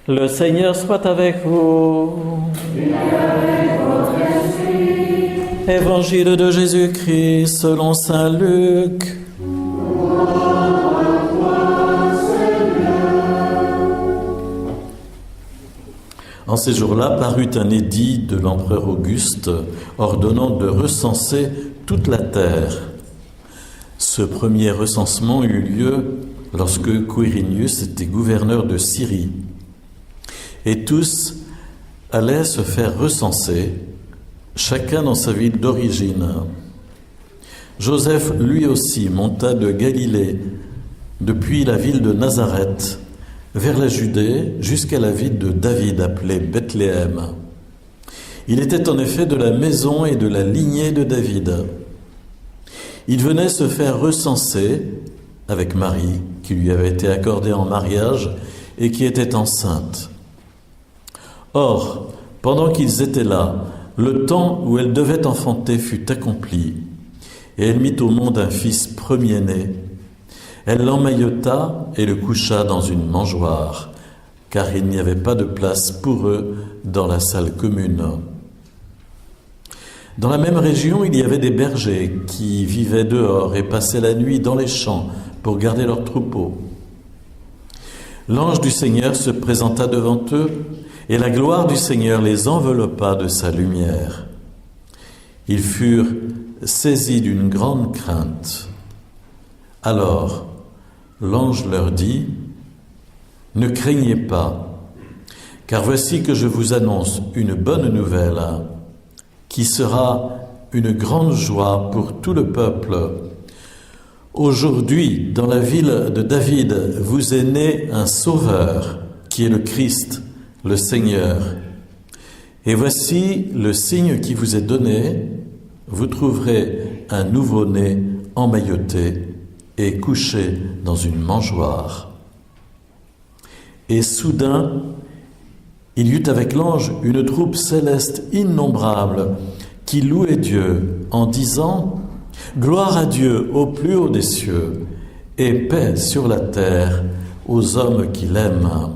Le Seigneur soit avec vous. Et avec votre esprit. Évangile de Jésus-Christ selon saint Luc. Gloire à toi, Seigneur. En ces jours-là parut un édit de l'empereur Auguste ordonnant de recenser toute la terre. Ce premier recensement eut lieu lorsque Quirinius était gouverneur de Syrie. Et tous allaient se faire recenser, chacun dans sa ville d'origine. Joseph, lui aussi, monta de Galilée, depuis la ville de Nazareth, vers la Judée, jusqu'à la ville de David, appelée Bethléem. Il était en effet de la maison et de la lignée de David. Il venait se faire recenser avec Marie, qui lui avait été accordée en mariage et qui était enceinte. Or, pendant qu'ils étaient là, le temps où elle devait enfanter fut accompli, et elle mit au monde un fils premier-né. Elle l'emmaillota et le coucha dans une mangeoire, car il n'y avait pas de place pour eux dans la salle commune. Dans la même région, il y avait des bergers qui vivaient dehors et passaient la nuit dans les champs pour garder leurs troupeaux. L'ange du Seigneur se présenta devant eux, et la gloire du Seigneur les enveloppa de sa lumière. Ils furent saisis d'une grande crainte. Alors, l'ange leur dit : « Ne craignez pas, car voici que je vous annonce une bonne nouvelle, qui sera une grande joie pour tout le peuple. Aujourd'hui, dans la ville de David, vous est né un Sauveur, qui est le Christ, le Seigneur. Et voici le signe qui vous est donné, vous trouverez un nouveau-né emmailloté et couché dans une mangeoire. » Et soudain, il y eut avec l'ange une troupe céleste innombrable qui louait Dieu en disant : « Gloire à Dieu au plus haut des cieux et paix sur la terre aux hommes qui l'aiment. »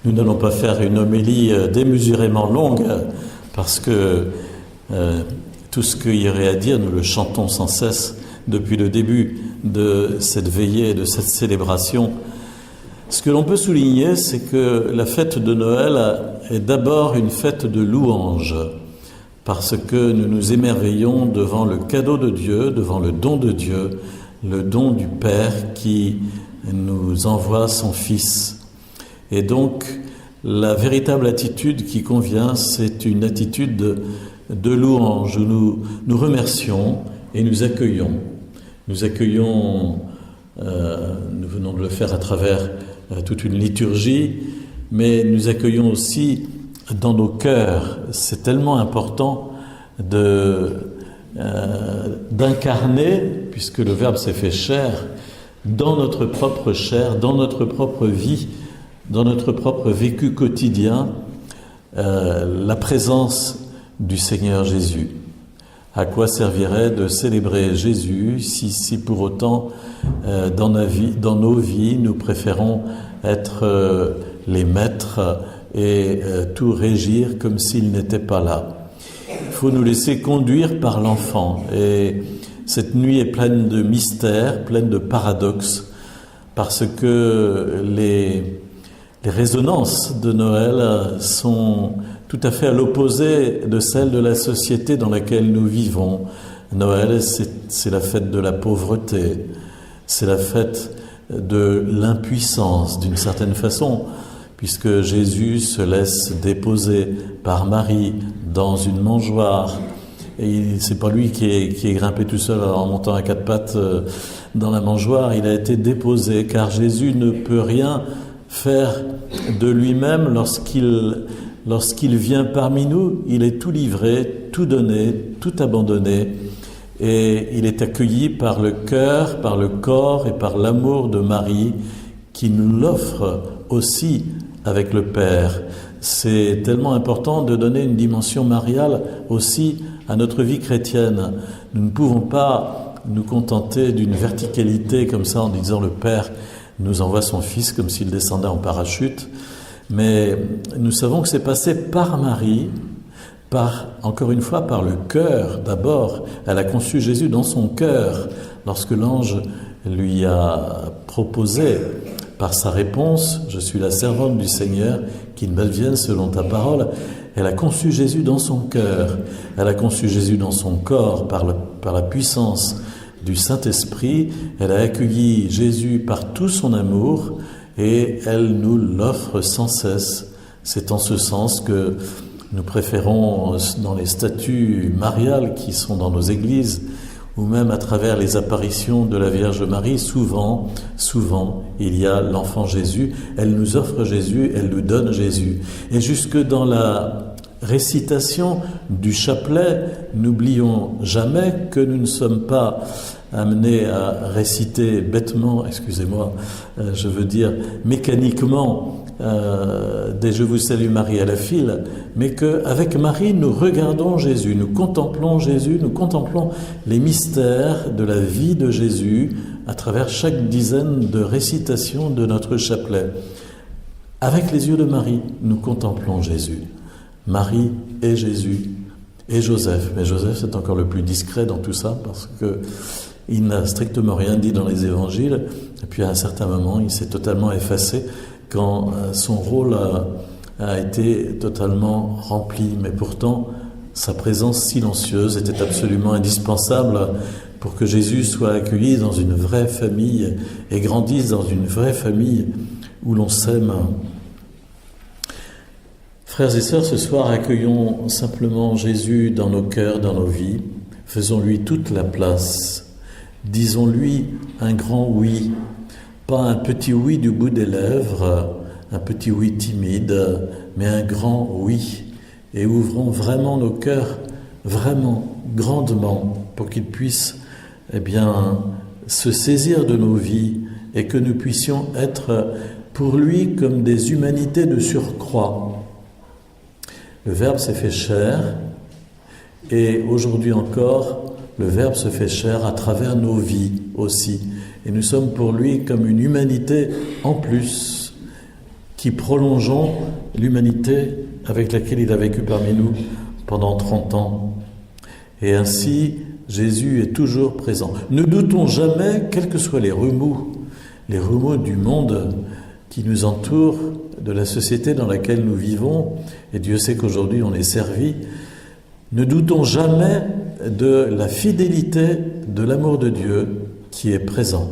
Nous n'allons pas faire une homélie démesurément longue parce que tout ce qu'il y aurait à dire, nous le chantons sans cesse depuis le début de cette veillée, de cette célébration. Ce que l'on peut souligner, c'est que la fête de Noël est d'abord une fête de louange parce que nous nous émerveillons devant le cadeau de Dieu, devant le don de Dieu, le don du Père qui nous envoie son Fils. Et donc, la véritable attitude qui convient, c'est une attitude de louange où nous remercions et nous accueillons. Nous accueillons, nous venons de le faire à travers toute une liturgie, mais nous accueillons aussi dans nos cœurs. C'est tellement important d'incarner, puisque le Verbe s'est fait chair, dans notre propre chair, dans notre propre vie, dans notre propre vécu quotidien, la présence du Seigneur Jésus. À quoi servirait de célébrer Jésus si pour autant dans nos vies nous préférons être les mettre et tout régir comme s'il n'était pas là. Il faut nous laisser conduire par l'enfant. Et cette nuit est pleine de mystères, pleine de paradoxes, parce que les résonances de Noël sont tout à fait à l'opposé de celles de la société dans laquelle nous vivons. Noël, c'est la fête de la pauvreté, c'est la fête de l'impuissance d'une certaine façon, puisque Jésus se laisse déposer par Marie dans une mangeoire. Et c'est pas lui qui est grimpé tout seul en montant à quatre pattes dans la mangeoire, il a été déposé, car Jésus ne peut rien faire de lui-même lorsqu'il vient parmi nous. Il est tout livré, tout donné, tout abandonné, et il est accueilli par le cœur, par le corps et par l'amour de Marie, qui nous l'offre aussi avec le Père. C'est tellement important de donner une dimension mariale aussi à notre vie chrétienne. Nous ne pouvons pas nous contenter d'une verticalité comme ça en disant le Père nous envoie son Fils comme s'il descendait en parachute, mais nous savons que c'est passé par Marie, encore une fois par le cœur d'abord. Elle a conçu Jésus dans son cœur lorsque l'ange lui a proposé par sa réponse « Je suis la servante du Seigneur, qu'il m'advienne selon ta parole ». Elle a conçu Jésus dans son cœur, elle a conçu Jésus dans son corps par la puissance du Saint-Esprit. Elle a accueilli Jésus par tout son amour et elle nous l'offre sans cesse. C'est en ce sens que nous préférons, dans les statues mariales qui sont dans nos églises, ou même à travers les apparitions de la Vierge Marie, souvent, il y a l'enfant Jésus. Elle nous offre Jésus, elle nous donne Jésus. Et jusque dans la récitation du chapelet, n'oublions jamais que nous ne sommes pas amenés à réciter bêtement, je veux dire mécaniquement, des Je vous salue Marie à la file, mais qu'avec Marie nous regardons Jésus, nous contemplons Jésus, nous contemplons les mystères de la vie de Jésus à travers chaque dizaine de récitations de notre chapelet. Avec les yeux de Marie, nous contemplons Jésus. Marie et Jésus et Joseph. Mais Joseph, c'est encore le plus discret dans tout ça parce qu'il n'a strictement rien dit dans les évangiles. Et puis à un certain moment, il s'est totalement effacé quand son rôle a été totalement rempli. Mais pourtant, sa présence silencieuse était absolument indispensable pour que Jésus soit accueilli dans une vraie famille et grandisse dans une vraie famille où l'on s'aime. Frères et sœurs, ce soir, accueillons simplement Jésus dans nos cœurs, dans nos vies. Faisons-lui toute la place. Disons-lui un grand oui, pas un petit oui du bout des lèvres, un petit oui timide, mais un grand oui. Et ouvrons vraiment nos cœurs, vraiment, grandement, pour qu'il puisse, se saisir de nos vies et que nous puissions être pour lui comme des humanités de surcroît. Le Verbe s'est fait chair et aujourd'hui encore, le Verbe se fait chair à travers nos vies aussi. Et nous sommes pour lui comme une humanité en plus qui prolongeons l'humanité avec laquelle il a vécu parmi nous pendant 30 ans. Et ainsi, Jésus est toujours présent. Ne doutons jamais, quels que soient les remous du monde qui nous entourent, de la société dans laquelle nous vivons, et Dieu sait qu'aujourd'hui on est servi, ne doutons jamais de la fidélité de l'amour de Dieu qui est présent.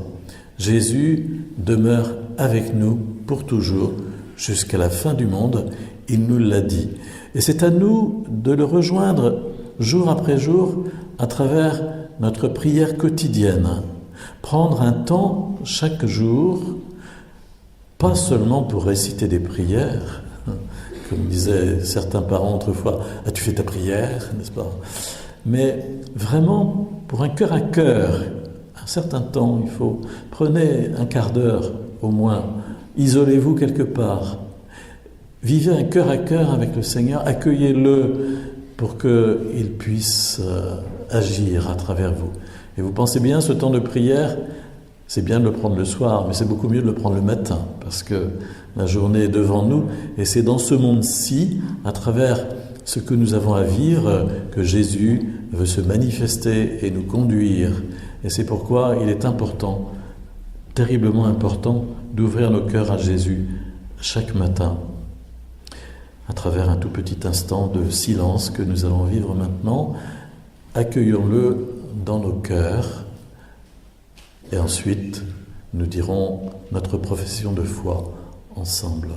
Jésus demeure avec nous pour toujours, jusqu'à la fin du monde, il nous l'a dit. Et c'est à nous de le rejoindre jour après jour à travers notre prière quotidienne. Prendre un temps chaque jour, pas seulement pour réciter des prières, comme disaient certains parents autrefois, « As-tu fait ta prière ?» n'est-ce pas ? Mais vraiment, pour un cœur à cœur, un certain temps, prenez un quart d'heure au moins, isolez-vous quelque part, vivez un cœur à cœur avec le Seigneur, accueillez-le pour qu'il puisse agir à travers vous. Et vous pensez bien, ce temps de prière, C'est bien de le prendre le soir, mais c'est beaucoup mieux de le prendre le matin, parce que la journée est devant nous, et c'est dans ce monde-ci, à travers ce que nous avons à vivre, que Jésus veut se manifester et nous conduire. Et c'est pourquoi il est important, terriblement important, d'ouvrir nos cœurs à Jésus chaque matin, à travers un tout petit instant de silence que nous allons vivre maintenant. Accueillons-le dans nos cœurs et ensuite nous dirons notre profession de foi ensemble.